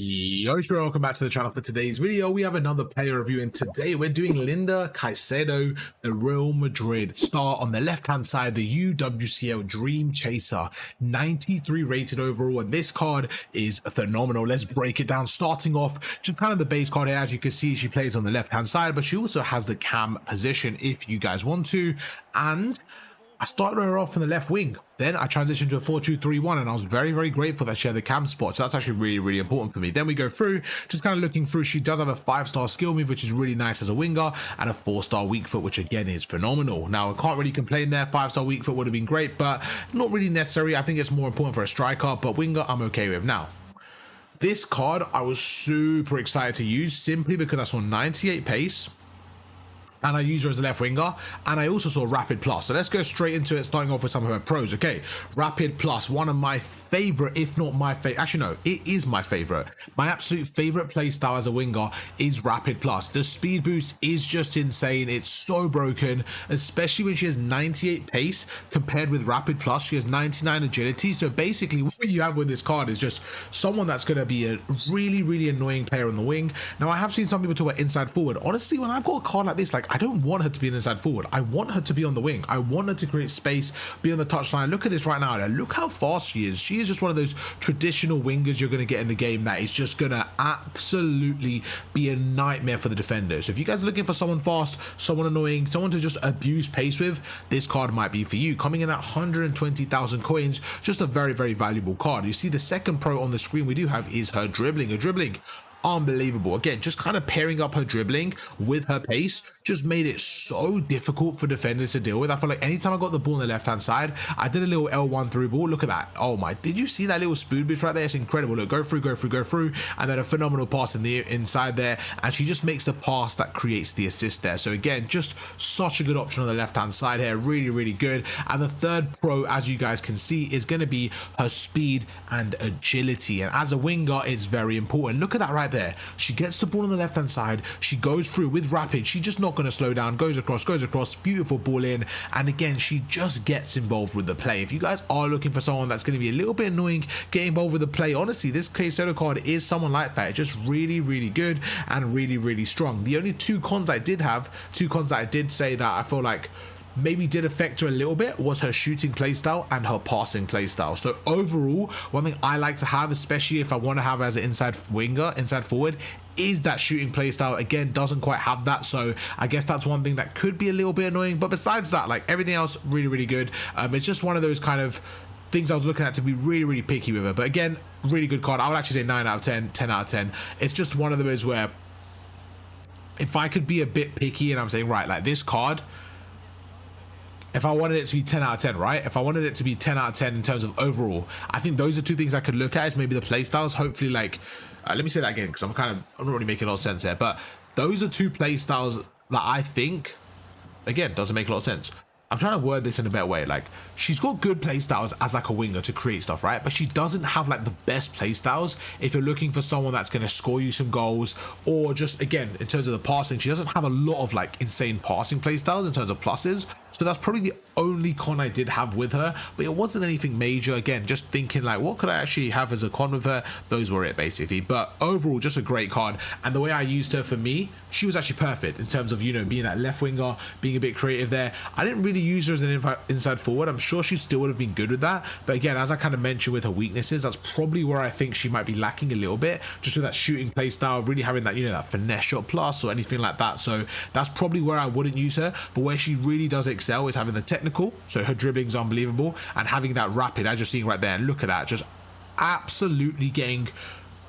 Yo, welcome back to the channel. For today's video, we have another player review, and today we're doing Linda Caicedo, the Real Madrid star. On the left-hand side, the UWCL Dreamchaser, 93 rated overall, and this card is phenomenal. Let's break it down. Starting off, just kind of the base card here. As you can see, she plays on the left-hand side, but she also has the cam position if you guys want to, and I started her off in the left wing. Then I transitioned to a 4-2-3-1, and I was very, very grateful that she had the cam spot. So that's actually really, really important for me. Then we go through, just kind of looking through. She does have a 5-star skill move, which is really nice as a winger, and a 4-star weak foot, which again is phenomenal. Now, I can't really complain there. 5-star weak foot would have been great, but not really necessary. I think it's more important for a striker, but winger, I'm okay with. Now, this card I was super excited to use simply because I saw 98 pace, and I use her as a left winger, and I also saw Rapid Plus. So let's go straight into it, starting off with some of her pros. Okay, Rapid Plus, one of my favorite, if not my favorite, actually no, it is my favorite. My absolute favorite playstyle as a winger is Rapid Plus. The speed boost is just insane. It's so broken, especially when she has 98 pace compared with Rapid Plus. She has 99 agility. So basically what you have with this card is just someone that's going to be a really, really annoying player on the wing. Now, I have seen some people talk about inside forward. Honestly, when I've got a card like this, like, I don't want her to be an inside forward. I want her to be on the wing. I want her to create space, be on the touchline. Look at this right now. Look how fast she is. She is just one of those traditional wingers you're going to get in the game that is just going to absolutely be a nightmare for the defender. So if you guys are looking for someone fast, someone annoying, someone to just abuse pace with, this card might be for you. Coming in at 120,000 coins, just a very, very valuable card. You see the second pro on the screen we do have is her dribbling. Her dribbling, unbelievable. Again, just kind of pairing up her dribbling with her pace just made it so difficult for defenders to deal with. I feel like anytime I got the ball on the left hand side, I did a little L1 through ball. Look at that. Oh my, did you see that little spoon boost right there? It's incredible. Look, go through, and then a phenomenal pass in the inside there, and she just makes the pass that creates the assist there. So again, just such a good option on the left hand side here. Really, really good. And the third pro, as you guys can see, is going to be her speed and agility, and as a winger, it's very important. Look at that right there. She gets the ball on the left hand side, she goes through with rapid, she's just not going to slow down, goes across, beautiful ball in, and again, she just gets involved with the play. If you guys are looking for someone that's going to be a little bit annoying, get involved with the play, honestly, this Caicedo card is someone like that. It's just really, really good and really, really strong. The only two cons I did say that I feel like maybe did affect her a little bit was her shooting playstyle and her passing playstyle. So overall, one thing I like to have, especially if I want to have as an inside winger, inside forward, is that shooting playstyle. Again, doesn't quite have that, so I guess that's one thing that could be a little bit annoying. But besides that, like, everything else, really, really good. It's just one of those kind of things I was looking at to be really, really picky with her. But again, really good card. I would actually say 9 out of 10, 10 out of 10. It's just one of those where if I could be a bit picky and I'm saying, right, like this card, if I wanted it to be 10 out of 10, right? If I wanted it to be 10 out of 10 in terms of overall, I think those are two things I could look at, is maybe the play styles. Hopefully, like, let me say that again, because I'm not really making a lot of sense here, but those are two play styles that I think, again, doesn't make a lot of sense. I'm trying to word this in a better way. Like, she's got good play styles as like a winger to create stuff, right? But she doesn't have like the best play styles if you're looking for someone that's going to score you some goals, or just, again, in terms of the passing, she doesn't have a lot of like insane passing play styles in terms of pluses. So that's probably the only con I did have with her, but it wasn't anything major. Again, just thinking like, what could I actually have as a con with her? Those were it basically. But overall, just a great card. And the way I used her, for me, she was actually perfect in terms of, you know, being that left winger, being a bit creative there. I didn't really use her as an inside forward. I'm sure she still would have been good with that. But again, as I kind of mentioned with her weaknesses, that's probably where I think she might be lacking a little bit, just with that shooting play style, really having that, you know, that finesse shot plus or anything like that. So that's probably where I wouldn't use her. But where she really does excel is having the technical, so her dribbling is unbelievable, and having that rapid, as you're seeing right there. And look at that, just absolutely getting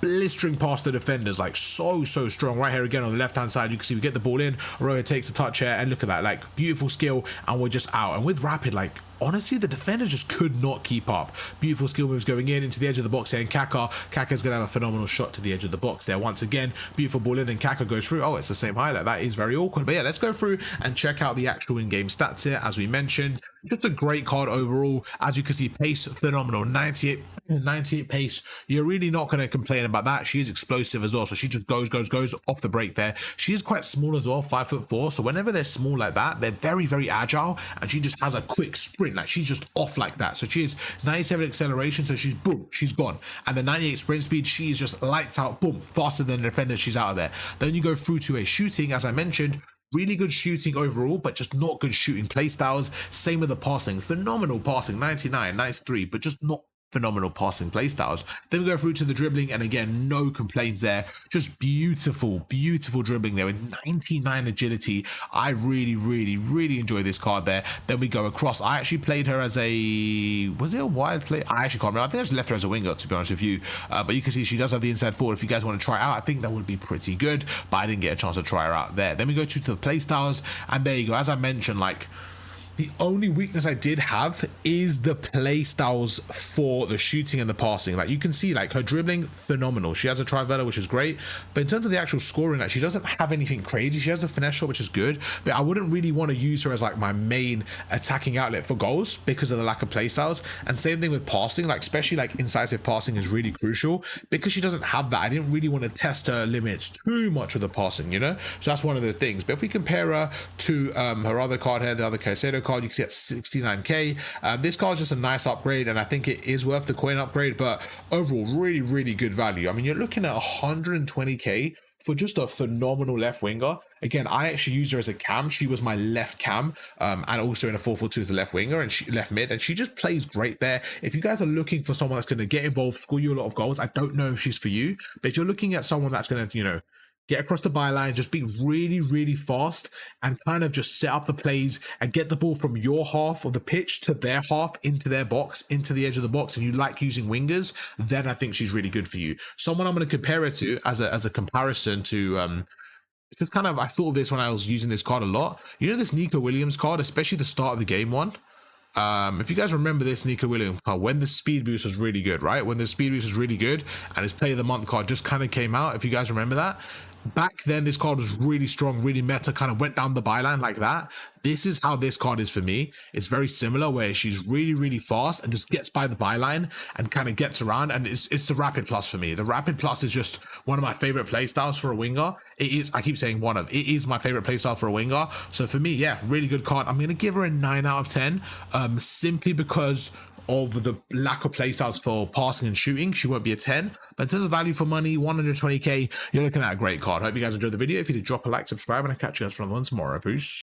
blistering past the defenders, like so strong. Right here again on the left hand side, you can see we get the ball in, Aroya takes a touch here, and look at that, like, beautiful skill, and we're just out. And with rapid, like, honestly, the defender just could not keep up. Beautiful skill moves going in into the edge of the box here, and Kaka's gonna have a phenomenal shot to the edge of the box there. Once again, beautiful ball in, and Kaka goes through. Oh, it's the same highlight. That is very awkward. But yeah, let's go through and check out the actual in-game stats here. As we mentioned, just a great card overall. As you can see, pace phenomenal, 98 98 pace, you're really not going to complain about that. She is explosive as well, so she just goes off the break there. She is quite small as well, 5'4", so whenever they're small like that, they're very agile, and she just has a quick sprint, like she's just off like that. So she is 97 acceleration, so she's boom, she's gone. And the 98 sprint speed, she is just lights out, boom, faster than the defender, she's out of there. Then you go through to a shooting, as I mentioned. Really good shooting overall, but just not good shooting playstyles. Same with the passing, phenomenal passing, 99, nice 3, but just not phenomenal passing playstyles. Then we go through to the dribbling, and again, no complaints there. Just beautiful dribbling there with 99 agility. I really enjoy this card there. Then we go across. I actually played her as a, was it a wide play? I actually can't remember. I think I just left her as a winger, to be honest with you. But you can see she does have the inside forward. If you guys want to try it out, I think that would be pretty good, but I didn't get a chance to try her out there. Then we go to the playstyles, and there you go. As I mentioned, like, the only weakness I did have is the play styles for the shooting and the passing. Like, you can see, like, her dribbling, phenomenal. She has a trivela, which is great. But in terms of the actual scoring, like, she doesn't have anything crazy. She has a finesse shot, which is good. But I wouldn't really want to use her as, like, my main attacking outlet for goals because of the lack of play styles. And same thing with passing, like, especially, like, incisive passing is really crucial. Because she doesn't have that, I didn't really want to test her limits too much with the passing, you know? So that's one of the things. But if we compare her to her other card here, the other Caicedo card, you can see at 69k. This card is just a nice upgrade, and I think it is worth the coin upgrade, but overall really good value. I mean, you're looking at 120k for just a phenomenal left winger. Again, I actually used her as a cam. She was my left cam, and also in a 4-4-2 as a left winger, and she left mid, and she just plays great there. If you guys are looking for someone that's going to get involved, score you a lot of goals, I don't know if she's for you, but if you're looking at someone that's going to, you know, get across the byline, just be really fast, and kind of just set up the plays and get the ball from your half of the pitch to their half, into their box, into the edge of the box, and you like using wingers, then I think she's really good for you. Someone I'm going to compare her to as a comparison to, because kind of I thought of this when I was using this card a lot. You know this Nico Williams card, especially the start of the game one? If you guys remember this Nico Williams card, when the speed boost was really good, right? When the speed boost was really good and his play of the month card just kind of came out, if you guys remember that. Back then, this card was really strong, really meta, kind of went down the byline like that. This is how this card is for me. It's very similar, where she's really fast and just gets by the byline and kind of gets around, and it's the Rapid Plus for me. The Rapid Plus is just one of my favorite playstyles for a winger. It is, I keep saying it is my favorite playstyle for a winger. So for me, yeah, really good card. I'm going to give her a 9 out of 10, simply because of the lack of playstyles for passing and shooting. She won't be a 10, but in terms of value for money, 120k, you're looking at a great card. Hope you guys enjoyed the video. If you did, drop a like, subscribe, and I'll catch you guys for another one tomorrow. Peace.